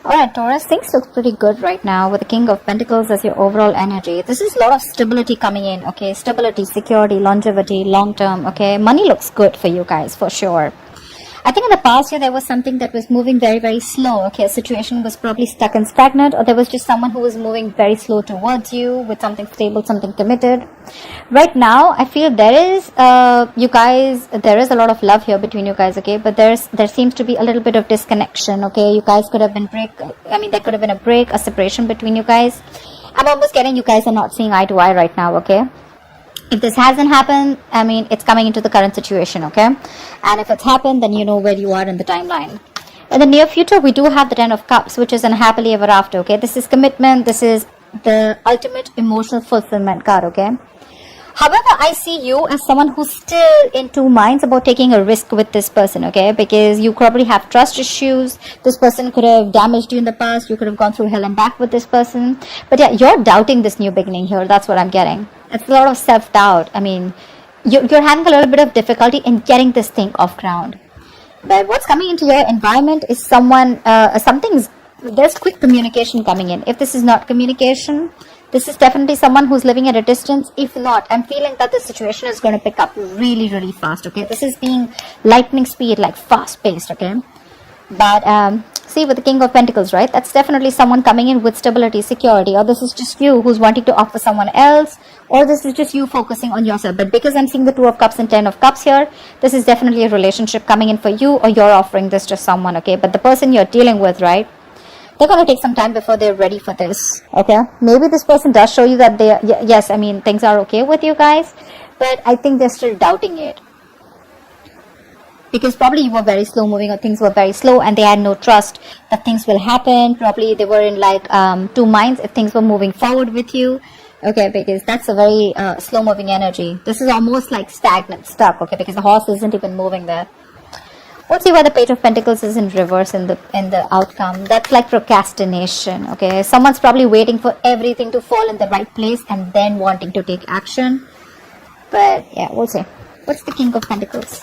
Alright, Taurus, things look pretty good right now with the King of Pentacles as your overall energy. This is a lot of stability coming in, okay? Stability, security, longevity, long term, okay? Money looks good for you guys, for sure. I think in the past year there was something that was moving very, very slow, okay? A situation was probably stuck and stagnant, or there was just someone who was moving very slow towards you with something stable, something committed. Right now, I feel there is, there is a lot of love here between you guys, okay? But there seems to be a little bit of disconnection, okay? You guys could have been there could have been a break, a separation between you guys. I'm almost getting you guys are not seeing eye to eye right now, okay? If this hasn't happened, it's coming into the current situation, okay? And if it's happened, then you know where you are in the timeline. In the near future, we do have the Ten of Cups, which is an happily ever after, okay? This is commitment. This is the ultimate emotional fulfillment card, okay? However, I see you as someone who's still in two minds about taking a risk with this person, okay? Because you probably have trust issues. This person could have damaged you in the past. You could have gone through hell and back with this person. But yeah, you're doubting this new beginning here. That's what I'm getting. It's a lot of self-doubt. You're having a little bit of difficulty in getting this thing off ground. But what's coming into your environment is there's quick communication coming in. If this is not communication, this is definitely someone who's living at a distance. If not, I'm feeling that the situation is going to pick up really, really fast, okay? This is being lightning speed, like fast-paced, okay? But see, with the King of Pentacles, right? That's definitely someone coming in with stability, security, or this is just you who's wanting to offer someone else, or this is just you focusing on yourself. But because I'm seeing the Two of Cups and Ten of Cups here, this is definitely a relationship coming in for you, or you're offering this to someone, okay? But the person you're dealing with, right? They're going to take some time before they're ready for this, okay? Maybe this person does show you that things are okay with you guys, but I think they're still doubting it. Because probably you were very slow moving, or things were very slow and they had no trust that things will happen. Probably they were in two minds if things were moving forward with you. Okay, because that's a very slow moving energy. This is almost like stagnant, stuck, okay, because the horse isn't even moving there. Let's see why the Page of Pentacles is in reverse in the outcome. That's like procrastination, okay? Someone's probably waiting for everything to fall in the right place and then wanting to take action. But yeah, we'll see. What's the King of Pentacles?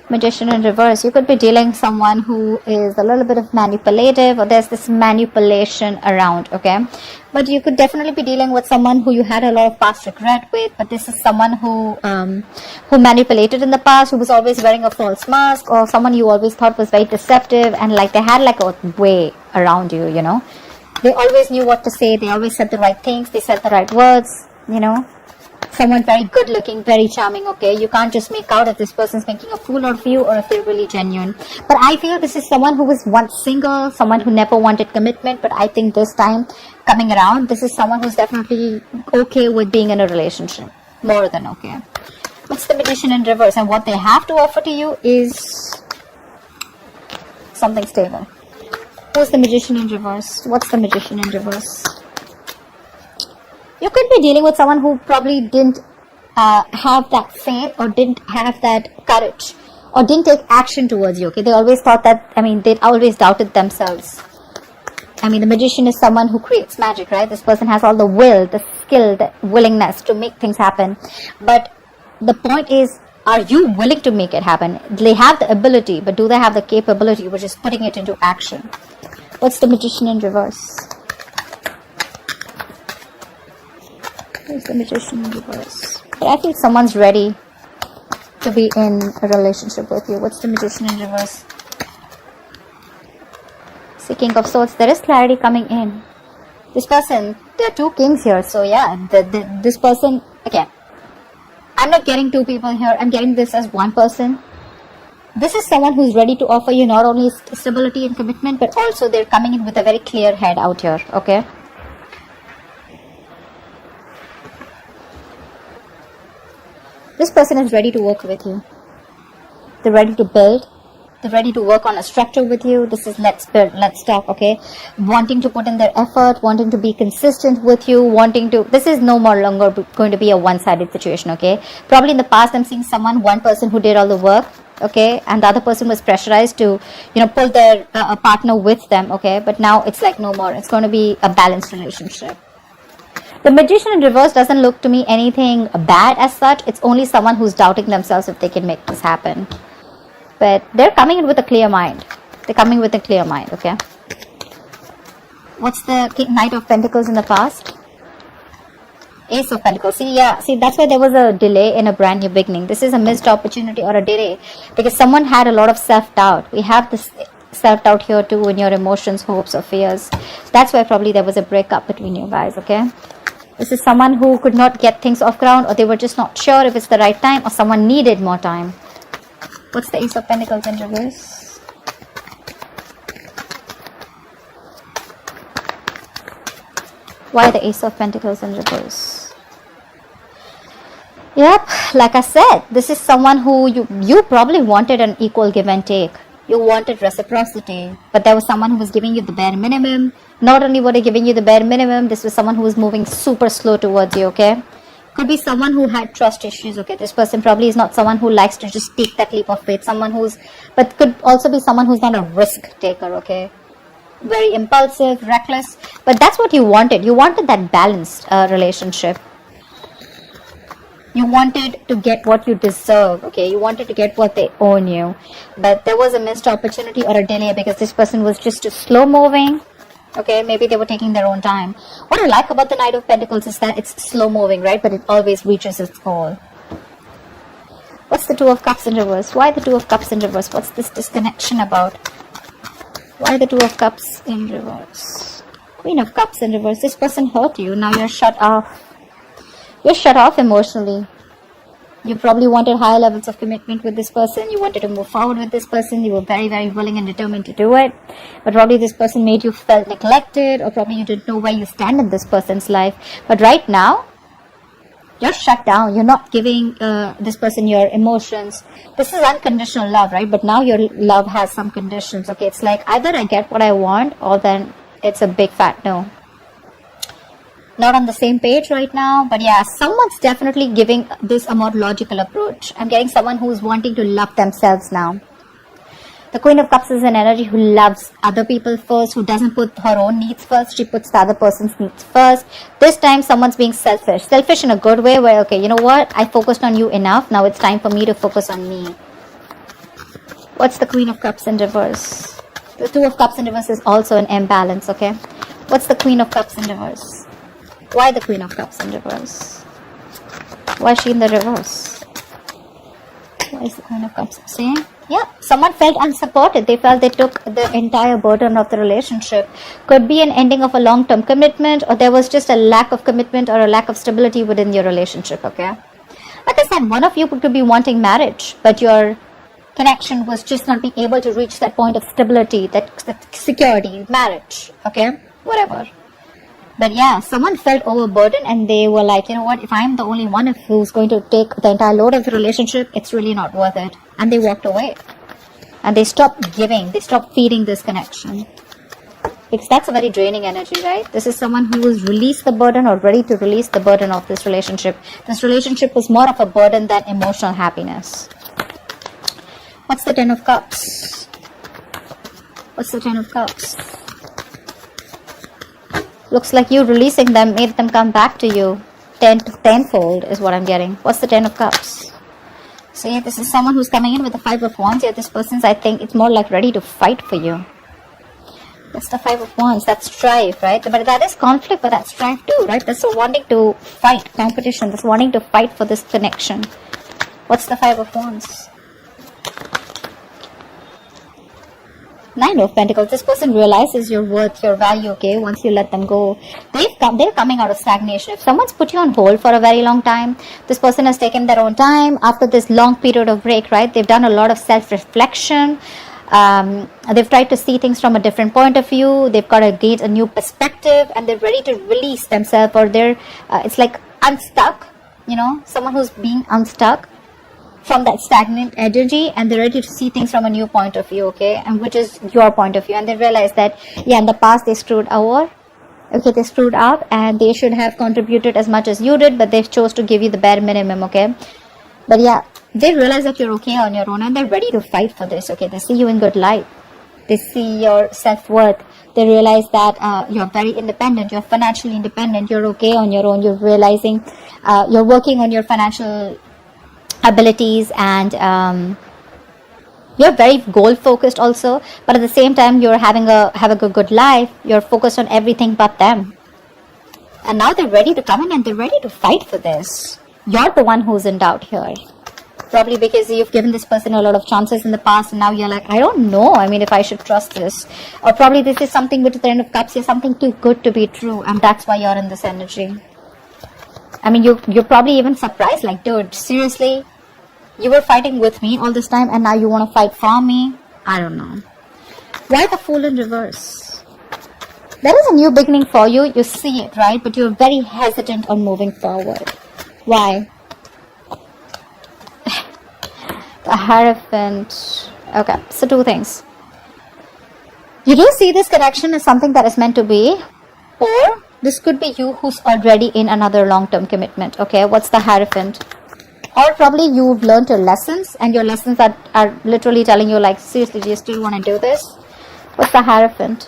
Magician in reverse. You could be dealing with someone who is a little bit of manipulative, or there's this manipulation around, okay? But you could definitely be dealing with someone who you had a lot of past regret with, but this is someone who manipulated in the past, who was always wearing a false mask, or someone you always thought was very deceptive, and they had a way around you, you know? They always knew what to say, they always said the right things, they said the right words, you know? Someone very good looking, very charming, okay? You can't just make out if this person's making a fool of you or if they're really genuine. But I feel this is someone who was once single, someone who never wanted commitment, but I think this time coming around, this is someone who's definitely okay with being in a relationship. More than okay. What's the Magician in reverse? And what they have to offer to you is something stable. Who's the Magician in reverse? What's the Magician in reverse? You could be dealing with someone who probably didn't have that faith, or didn't have that courage, or didn't take action towards you, okay? They always thought that, they always doubted themselves. The Magician is someone who creates magic, right? This person has all the will, the skill, the willingness to make things happen. But the point is, are you willing to make it happen? They have the ability, but do they have the capability, which is putting it into action? What's the Magician in reverse? Where's the Magician in reverse? I think someone's ready to be in a relationship with you. What's the Magician in reverse? See, King of Swords. There is clarity coming in. This person, there are two kings here. So yeah, this person, again, I'm not getting two people here. I'm getting this as one person. This is someone who's ready to offer you not only stability and commitment, but also they're coming in with a very clear head out here, okay? This person is ready to work with you. They're ready to build. They're ready to work on a structure with you. This is let's build, let's talk, okay? Wanting to put in their effort, wanting to be consistent with you, this is no more longer going to be a one-sided situation, okay? Probably in the past, I'm seeing one person who did all the work, okay? And the other person was pressurized to, pull their partner with them, okay? But now it's no more. It's going to be a balanced relationship. The Magician in reverse doesn't look to me anything bad as such. It's only someone who's doubting themselves if they can make this happen. but they're coming in with a clear mind. They're coming with a clear mind, okay? What's the Knight of Pentacles in the past? Ace of Pentacles. See, yeah, see, that's why there was a delay in a brand new beginning. This is a missed opportunity or a delay because someone had a lot of self-doubt. We have this self-doubt here too in your emotions, hopes or fears. That's why probably there was a breakup between you guys, okay? This is someone who could not get things off ground, or they were just not sure if it's the right time, or someone needed more time. What's the Ace of Pentacles in reverse? Why the Ace of Pentacles in reverse? Yep, like I said, this is someone who you probably wanted an equal give and take. You wanted reciprocity, but there was someone who was giving you the bare minimum. Not only were they giving you the bare minimum, this was someone who was moving super slow towards you, okay? Could be someone who had trust issues, okay? This person probably is not someone who likes to just take that leap of faith. But could also be someone who's not a risk taker, okay? Very impulsive, reckless. But that's what you wanted. You wanted that balanced relationship. You wanted to get what you deserve, okay? You wanted to get what they own you. But there was a missed opportunity or a delay because this person was just too slow moving, okay? Maybe they were taking their own time. What I like about the Knight of Pentacles is that it's slow moving, right? But it always reaches its goal. What's the Two of Cups in reverse? Why the Two of Cups in reverse? What's this disconnection about? Why the Two of Cups in reverse? Queen of Cups in reverse. This person hurt you. Now you're shut off. You're shut off emotionally. You probably wanted higher levels of commitment with this person. You wanted to move forward with this person. You were very, very willing and determined to do it. But probably this person made you feel neglected, or probably you didn't know where you stand in this person's life. But right now, you're shut down. You're not giving this person your emotions. This is unconditional love, right? But now your love has some conditions. Okay, it's like either I get what I want, or then it's a big fat no. Not on the same page right now, but yeah, someone's definitely giving this a more logical approach. I'm getting someone who's wanting to love themselves now. The Queen of Cups is an energy who loves other people first, who doesn't put her own needs first. She puts the other person's needs first. This time someone's being selfish. Selfish in a good way where, okay, you know what? I focused on you enough. Now it's time for me to focus on me. What's the Queen of Cups in reverse? The Two of Cups in reverse is also an imbalance, okay? What's the Queen of Cups in reverse? Why the Queen of Cups in reverse? Why is she in the reverse? Why is the Queen of Cups? See? Yeah, someone felt unsupported. They felt they took the entire burden of the relationship. Could be an ending of a long-term commitment, or there was just a lack of commitment or a lack of stability within your relationship, okay? Like I said, one of you could be wanting marriage, but your connection was just not being able to reach that point of stability, that security, marriage, okay? Whatever. But yeah, someone felt overburdened and they were like, you know what, if I'm the only one who's going to take the entire load of the relationship, it's really not worth it. And they walked away. And they stopped giving. They stopped feeding this connection. Because that's a very draining energy, right? This is someone who has released the burden or ready to release the burden of this relationship. This relationship was more of a burden than emotional happiness. What's the Ten of Cups? What's the Ten of Cups? Looks like you releasing them made them come back to you. Tenfold is what I'm getting. What's the Ten of Cups? So yeah, this is someone who's coming in with the Five of Wands. Yeah, this person's, I think, it's more like ready to fight for you. That's the Five of Wands. That's strife, right? But that is conflict, but that's strife too, right? That's wanting to fight, competition. That's wanting to fight for this connection. What's the Five of Wands? Nine of Pentacles. This person realizes your worth, your value, okay, once you let them go. They're coming out of stagnation. If someone's put you on hold for a very long time, this person has taken their own time after this long period of break, right? They've done a lot of self-reflection. They've tried to see things from a different point of view. They've got to gain a new perspective and they're ready to release themselves, or they're, it's like unstuck, you know, someone who's being unstuck from that stagnant energy, and they're ready to see things from a new point of view, okay, and which is your point of view. And they realize that, yeah, in the past they screwed over, okay, they screwed up and they should have contributed as much as you did, but they chose to give you the bare minimum, okay. But yeah, they realize that you're okay on your own and they're ready to fight for this, okay. They see you in good light. They see your self-worth. They realize that you're very independent, you're financially independent, you're okay on your own. You're realizing you're working on your financial abilities, and You're very goal focused also, but at the same time you're having a good life. You're focused on everything but them. And now they're ready to come in and they're ready to fight for this. You're the one who's in doubt here. Probably because you've given this person a lot of chances in the past and now you're like, I don't know, I mean, if I should trust this. Or probably this is something with the Ten of Cups, you're something too good to be true, and that's why you're in this energy. I mean, you're probably even surprised, like, dude, seriously? You were fighting with me all this time and now you want to fight for me? I don't know. Why the Fool in reverse? There is a new beginning for you, you see it, right? But you're very hesitant on moving forward. Why? The Hierophant. Okay, so two things. You do see this connection as something that is meant to be, or this could be you who's already in another long-term commitment. Okay, what's the Hierophant? Or probably you've learned your lessons, and your lessons that are literally telling you, like, seriously, do you still want to do this? What's the Hierophant?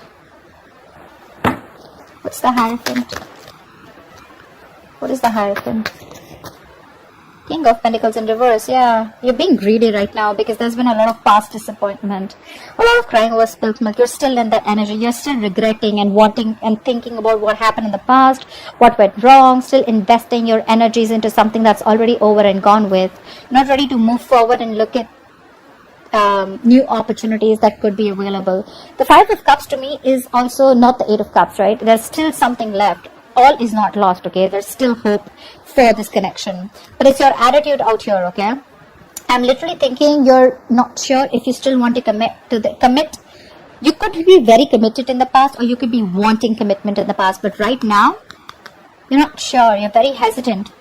What's the Hierophant? What is the Hierophant? King of Pentacles in reverse. Yeah, you're being greedy right now because there's been a lot of past disappointment, a lot of crying over spilt milk. You're still in that energy. You're still regretting and wanting and thinking about what happened in the past, what went wrong, still investing your energies into something that's already over and gone with. Not ready to move forward and look at new opportunities that could be available. The Five of Cups to me is also not the Eight of Cups, right? There's still something left. All is not lost, okay? There's still hope for this connection, but it's your attitude out here, okay? I'm literally thinking you're not sure if you still want to commit. You could be very committed in the past, or you could be wanting commitment in the past, but right now you're not sure. You're very hesitant.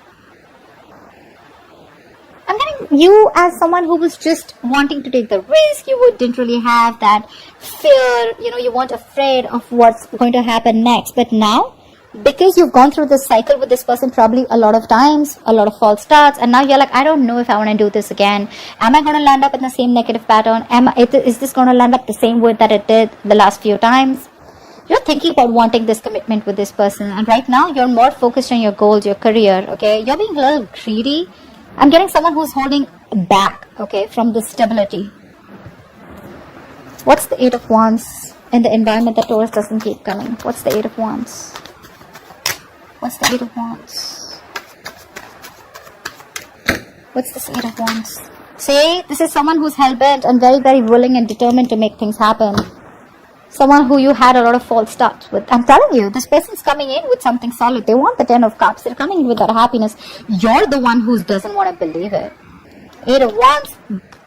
I'm getting you as someone who was just wanting to take the risk. You didn't really have that fear, you weren't afraid of what's going to happen next, but now, because you've gone through this cycle with this person probably a lot of times, a lot of false starts, and now you're like, I don't know if I want to do this again. Am I going to land up in the same negative pattern? Is this going to land up the same way that it did the last few times? You're thinking about wanting this commitment with this person, and right now you're more focused on your goals, your career, okay? You're being a little greedy. I'm getting someone who's holding back, okay, from the stability. What's the Eight of Wands in the environment that Taurus doesn't keep coming? What's the Eight of Wands? What's the Eight of Wands? What's this Eight of Wands? See, this is someone who's hell-bent and very, very willing and determined to make things happen. Someone who you had a lot of false starts with. I'm telling you, this person's coming in with something solid. They want the Ten of Cups. They're coming in with that happiness. You're the one who doesn't want to believe it. Eight of Wands,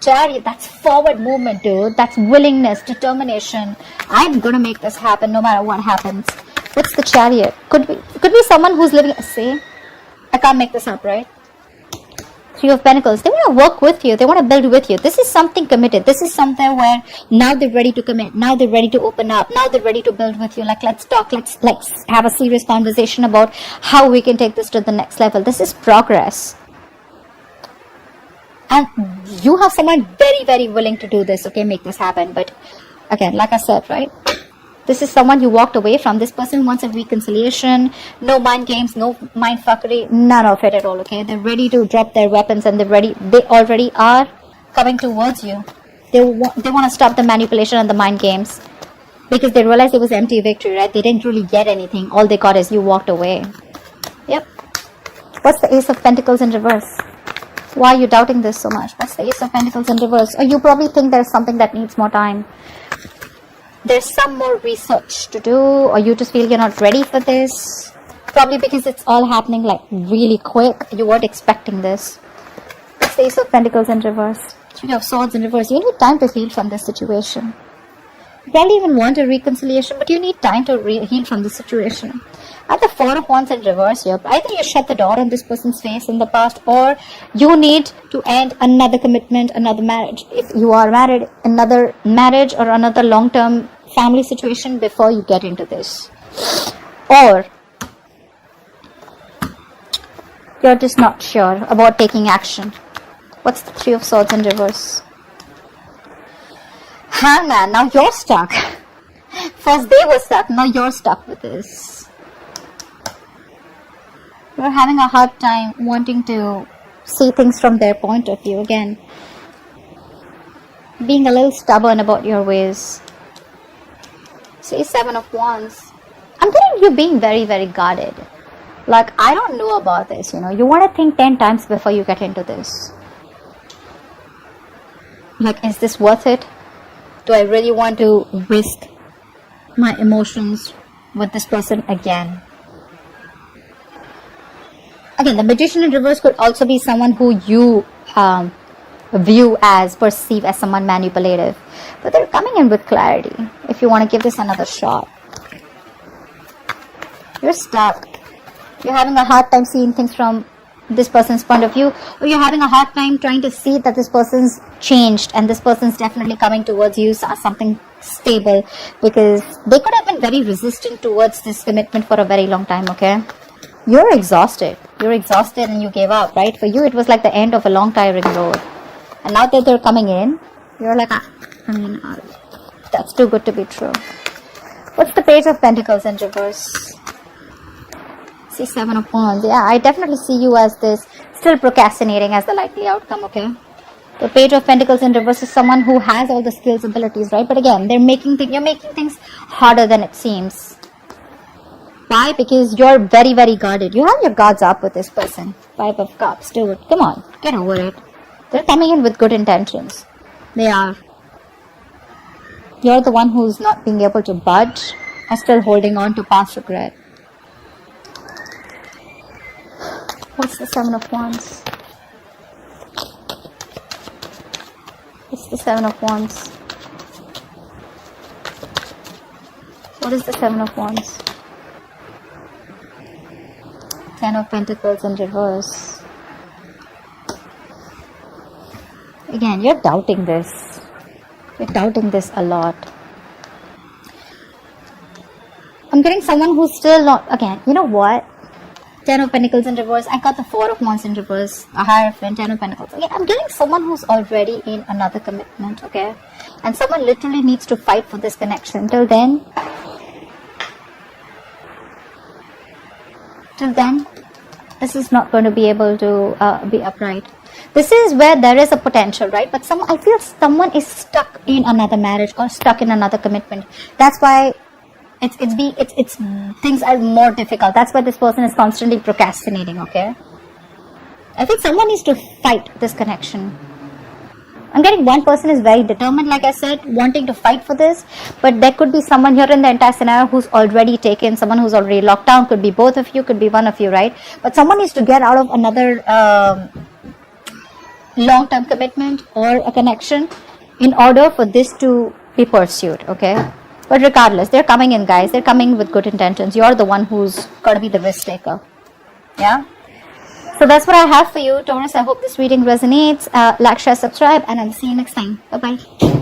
Chariot, that's forward movement, dude. That's willingness, determination. I'm going to make this happen no matter what happens. What's the Chariot? Could be someone who's living. See, I can't make this up, right? Three of Pentacles. They want to work with you. They want to build with you. This is something committed. This is something where now they're ready to commit. Now they're ready to open up. Now they're ready to build with you. Like, let's talk. Let's have a serious conversation about how we can take this to the next level. This is progress. And you have someone very, very willing to do this. Okay, make this happen. But again, like I said, right? This is someone you walked away from. This person wants a reconciliation. No mind games, no mind fuckery, none of it at all, okay? They're ready to drop their weapons and they already are coming towards you. They want to stop the manipulation and the mind games because they realized it was empty victory, right? They didn't really get anything. All they got is you walked away. Yep. What's the Ace of Pentacles in reverse? Why are you doubting this so much? What's the Ace of Pentacles in reverse? Or you probably think there's something that needs more time. There's some more research to do, or you just feel you're not ready for this. Probably because it's all happening like really quick. You weren't expecting this. What's the Ace of Pentacles in reverse? Three of Swords in reverse. You need time to heal from this situation. You probably even want a reconciliation, but you need time to heal from this situation. At the Four of Wands in reverse here, either you shut the door on this person's face in the past, or you need to end another commitment, another marriage. If you are married, another marriage or another long-term family situation before you get into this. Or you're just not sure about taking action. What's the Three of Swords in reverse? Hangman, now you're stuck. First they were stuck, now you're stuck with this. You're having a hard time wanting to see things from their point of view again. being a little stubborn about your ways. See, 7 of Wands. I'm getting you being very, very guarded. Like, I don't know about this, you know. You want to think 10 times before you get into this. Like, is this worth it? Do I really want to risk my emotions with this person again? Again, the Magician in reverse could also be someone who you perceive as someone manipulative. But they're coming in with clarity. If you want to give this another shot. You're stuck. You're having a hard time seeing things from this person's point of view, or you're having a hard time trying to see that this person's changed and this person's definitely coming towards you as something stable, because they could have been very resistant towards this commitment for a very long time, okay? You're exhausted. You're exhausted and you gave up, right? For you, it was like the end of a long, tiring road. And now that they're coming in, you're like, that's too good to be true. What's the Page of Pentacles in reverse? See, 7 of Wands. Yeah, I definitely see you as this, still procrastinating as the likely outcome, okay? The Page of Pentacles in reverse is someone who has all the skills, abilities, right? But again, you're making things harder than it seems. Why? Because you're very, very guarded. You have your guards up with this person. 5 of Cups, dude. Come on, get over it. They're coming in with good intentions. They are. You're the one who's not being able to budge or still holding on to past regret. What's the 7 of Wands? What's the 7 of Wands? What is the 7 of Wands? 10 of Pentacles in reverse. Again, you're doubting this. You're doubting this a lot. I'm getting someone who's still not... Again, you know what? 10 of Pentacles in reverse. I got the 4 of Wands in reverse. A Hierophant, 10 of Pentacles. Okay, I'm getting someone who's already in another commitment, okay? And someone literally needs to fight for this connection. Till then, this is not going to be able to be upright. This is where there is a potential, right? But I feel someone is stuck in another marriage or stuck in another commitment. That's why it's things are more difficult. That's why this person is constantly procrastinating, okay? I think someone needs to fight this connection. I'm getting one person is very determined, like I said, wanting to fight for this. But there could be someone here in the entire scenario who's already taken, someone who's already locked down. Could be both of you, could be one of you, right? But someone needs to get out of another long-term commitment or a connection in order for this to be pursued, okay? But regardless, they're coming in, guys. They're coming with good intentions. You're the one who's got to be the risk taker. Yeah? So that's what I have for you, Taurus. I hope this reading resonates. Like, share, subscribe, and I'll see you next time. Bye-bye.